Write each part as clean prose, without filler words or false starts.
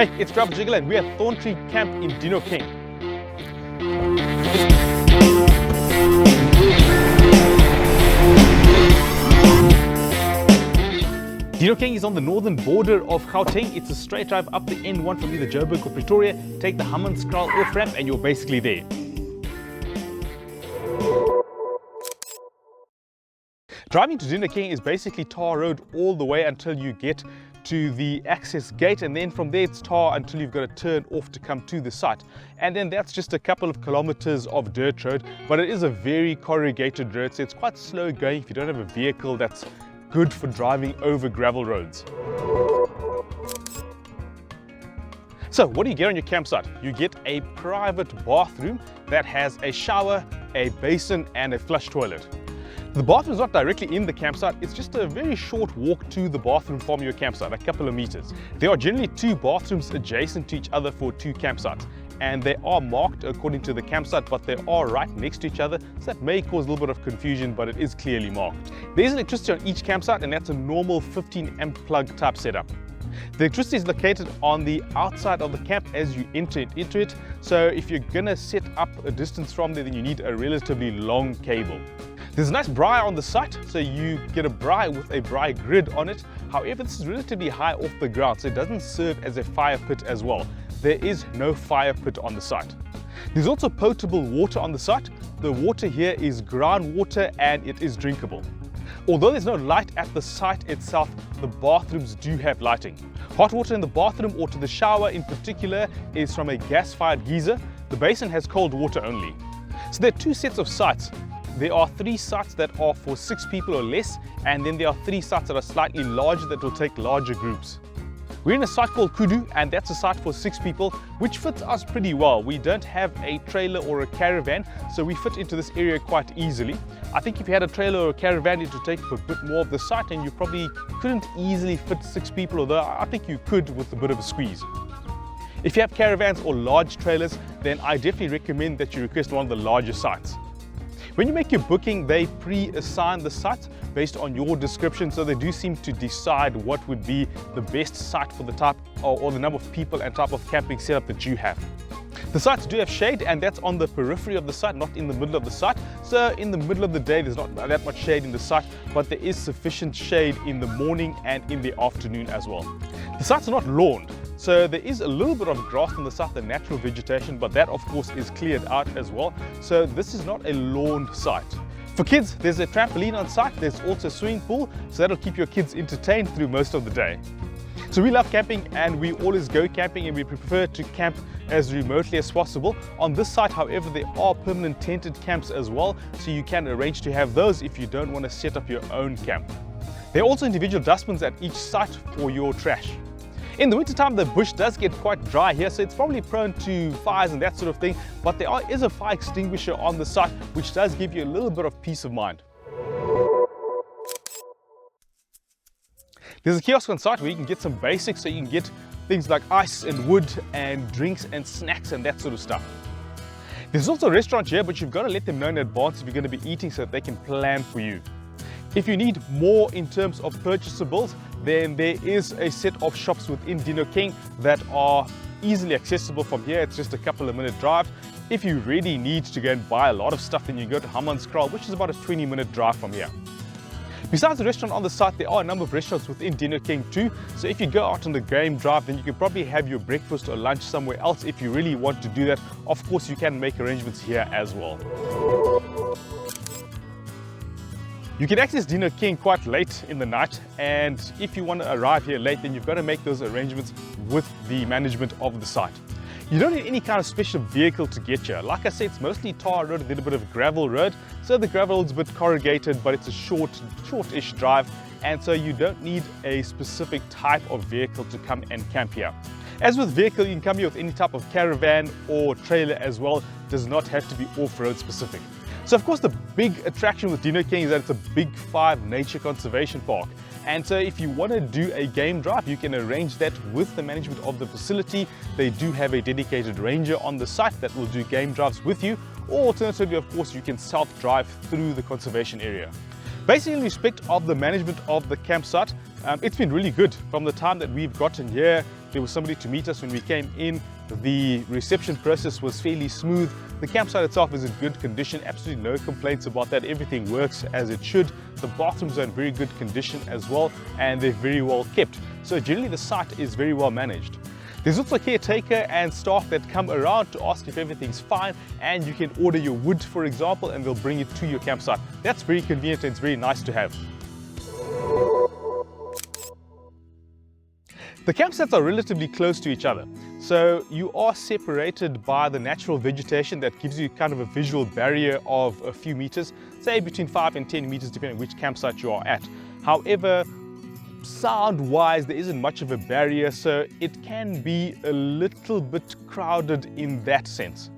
Hey, it's Travelgigolo and we're at Thorn Tree Camp in Dinokeng. Dinokeng is on the northern border of Gauteng. It's a straight drive up the N1 from either Joburg or Pretoria. Take the Hammanskraal off ramp and you're basically there. Driving to Dinokeng is basically tar road all the way until you get to the access gate, and then from there it's tar until you've got to turn off to come to the site. And then that's just a couple of kilometers of dirt road, but it is a very corrugated road, so it's quite slow going if you don't have a vehicle that's good for driving over gravel roads. So what do you get on your campsite? You get a private bathroom that has a shower, a basin and a flush toilet. The bathroom is not directly in the campsite, it's just a very short walk to the bathroom from your campsite, a couple of meters. There are generally two bathrooms adjacent to each other for two campsites, and they are marked according to the campsite, but they are right next to each other, so that may cause a little bit of confusion, but it is clearly marked. There is electricity on each campsite, and that's a normal 15 amp plug type setup. The electricity is located on the outside of the camp as you enter into it, so if you're gonna set up a distance from there, then you need a relatively long cable. There's a nice braai on the site, so you get a braai with a braai grid on it. However, this is relatively high off the ground, so it doesn't serve as a fire pit as well. There is no fire pit on the site. There's also potable water on the site. The water here is groundwater and it is drinkable. Although there's no light at the site itself, the bathrooms do have lighting. Hot water in the bathroom or to the shower in particular is from a gas-fired geyser. The basin has cold water only. So there are two sets of sites. There are 3 sites that are for 6 people or less, and then there are 3 sites that are slightly larger that will take larger groups. We're in a site called Kudu, and that's a site for 6 people, which fits us pretty well. We don't have a trailer or a caravan, so we fit into this area quite easily. I think if you had a trailer or a caravan, it would take up a bit more of the site, and you probably couldn't easily fit 6 people, although I think you could with a bit of a squeeze. If you have caravans or large trailers, then I definitely recommend that you request one of the larger sites. When you make your booking, they pre-assign the site based on your description, so they do seem to decide what would be the best site for the type or the number of people and type of camping setup that you have. The sites do have shade, and that's on the periphery of the site, not in the middle of the site. So in the middle of the day, there's not that much shade in the site, but there is sufficient shade in the morning and in the afternoon as well. The sites are not lawned, so there is a little bit of grass on the site, the natural vegetation, but that of course is cleared out as well. So this is not a lawned site. For kids, there's a trampoline on site. There's also a swimming pool, so that'll keep your kids entertained through most of the day. So we love camping and we always go camping, and we prefer to camp as remotely as possible. On this site, however, there are permanent tented camps as well, so you can arrange to have those if you don't want to set up your own camp. There are also individual dustbins at each site for your trash. In the wintertime, the bush does get quite dry here, so it's probably prone to fires and that sort of thing, but there is a fire extinguisher on the site, which does give you a little bit of peace of mind. There's a kiosk on site where you can get some basics, so you can get things like ice and wood and drinks and snacks and that sort of stuff. There's also a restaurant here, but you've got to let them know in advance if you're going to be eating so that they can plan for you. If you need more in terms of purchaseables, then there is a set of shops within Dinokeng that are easily accessible from here. It's just a couple of minute drive. If you really need to go and buy a lot of stuff, then you go to Hammanskraal, which is about a 20-minute drive from here. Besides the restaurant on the site, there are a number of restaurants within Dinokeng too. So if you go out on the game drive, then you can probably have your breakfast or lunch somewhere else if you really want to do that. Of course, you can make arrangements here as well. You can access Dinokeng quite late in the night, and if you want to arrive here late, then you've got to make those arrangements with the management of the site. You don't need any kind of special vehicle to get here. Like I said, it's mostly tar road and then a bit of gravel road, so the gravel is a bit corrugated, but it's a short-ish drive, and so you don't need a specific type of vehicle to come and camp here. As with vehicle, you can come here with any type of caravan or trailer as well. It does not have to be off-road specific. So of course the big attraction with Dinokeng is that it's a Big 5 nature conservation park. And so if you want to do a game drive, you can arrange that with the management of the facility. They do have a dedicated ranger on the site that will do game drives with you, or alternatively, of course, you can self-drive through the conservation area. Basically, in respect of the management of the campsite, it's been really good. From the time that we've gotten here, There was somebody to meet us when we came in. The reception process was fairly smooth. The campsite itself is in good condition, absolutely no complaints about that. Everything works as it should. The bathrooms are in very good condition as well, and they're very well kept. So generally the site is very well managed. There's also a caretaker and staff that come around to ask if everything's fine, and you can order your wood, for example, and they'll bring it to your campsite. That's very convenient and it's very nice to have. The campsites are relatively close to each other, so you are separated by the natural vegetation that gives you kind of a visual barrier of a few meters, say between 5 and 10 meters depending on which campsite you are at. However, sound-wise there isn't much of a barrier, so it can be a little bit crowded in that sense.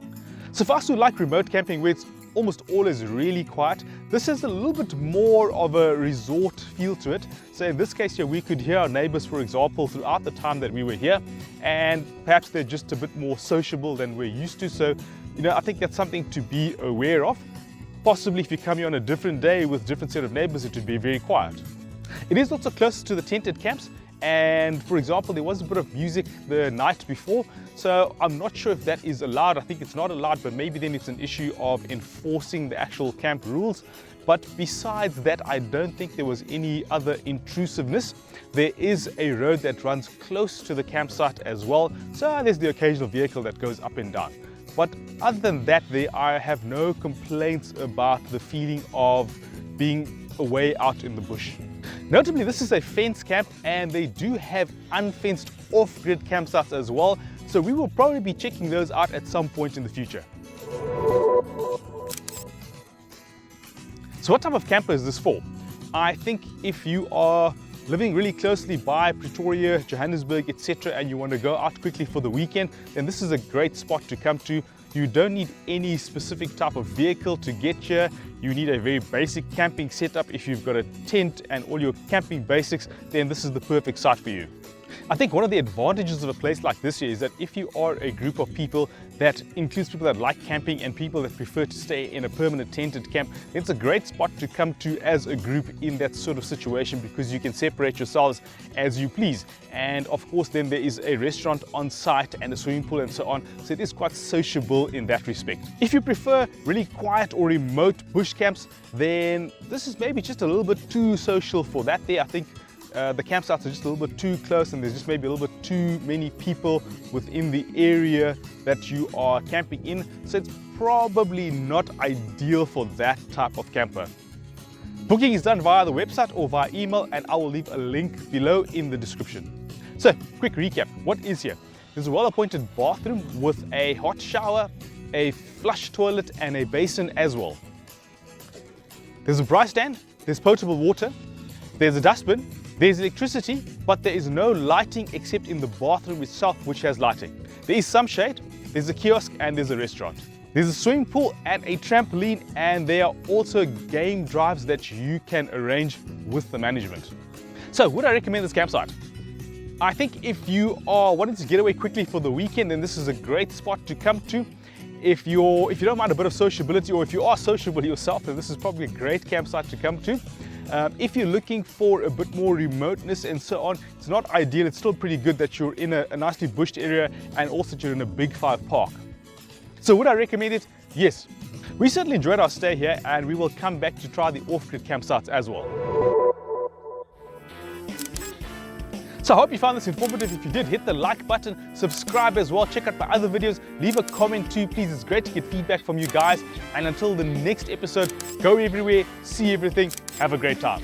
So for us who like remote camping where it's almost always really quiet, this has a little bit more of a resort feel to it. So in this case here, we could hear our neighbors, for example, throughout the time that we were here, and perhaps they're just a bit more sociable than we're used to. So, I think that's something to be aware of. Possibly if you come here on a different day with a different set of neighbors, it would be very quiet. It is also close to the tented camps, and for example, there was a bit of music the night before, so I'm not sure if that is allowed. I think it's not allowed, but maybe then it's an issue of enforcing the actual camp rules. But besides that, I don't think there was any other intrusiveness. There is a road that runs close to the campsite as well, so there's the occasional vehicle that goes up and down. But other than that, I have no complaints about the feeling of being away out in the bush. Notably, this is a fence camp, and they do have unfenced off-grid campsites as well, so we will probably be checking those out at some point in the future. So what type of camper is this for? I think if you are living really closely by Pretoria, Johannesburg, etc., and you want to go out quickly for the weekend, then this is a great spot to come to. You don't need any specific type of vehicle to get here. You need a very basic camping setup. If you've got a tent and all your camping basics, then this is the perfect site for you. I think one of the advantages of a place like this here is that if you are a group of people, that includes people that like camping and people that prefer to stay in a permanent tented camp, it's a great spot to come to as a group in that sort of situation, because you can separate yourselves as you please. And of course then there is a restaurant on site and a swimming pool and so on, so it is quite sociable in that respect. If you prefer really quiet or remote bush camps, then this is maybe just a little bit too social for that there. I think the campsites are just a little bit too close, and there's just maybe a little bit too many people within the area that you are camping in, so it's probably not ideal for that type of camper. Booking is done via the website or via email, and I will leave a link below in the description. So, quick recap, what is here? There's a well-appointed bathroom with a hot shower, a flush toilet and a basin as well. There's a braai stand, there's potable water, there's a dustbin, there's electricity, but there is no lighting except in the bathroom itself, which has lighting. There is some shade, there's a kiosk, and there's a restaurant. There's a swimming pool and a trampoline, and there are also game drives that you can arrange with the management. So, would I recommend this campsite? I think if you are wanting to get away quickly for the weekend, then this is a great spot to come to. If you don't mind a bit of sociability, or if you are sociable yourself, then this is probably a great campsite to come to. If you're looking for a bit more remoteness and so on, it's not ideal. It's still pretty good that you're in a nicely bushed area, and also that you're in a Big 5 park. So would I recommend it? Yes. We certainly enjoyed our stay here, and we will come back to try the off-grid campsites as well. So I hope you found this informative. If you did, hit the like button, subscribe as well, check out my other videos, leave a comment too, please. It's great to get feedback from you guys. And until the next episode, go everywhere, see everything, have a great time.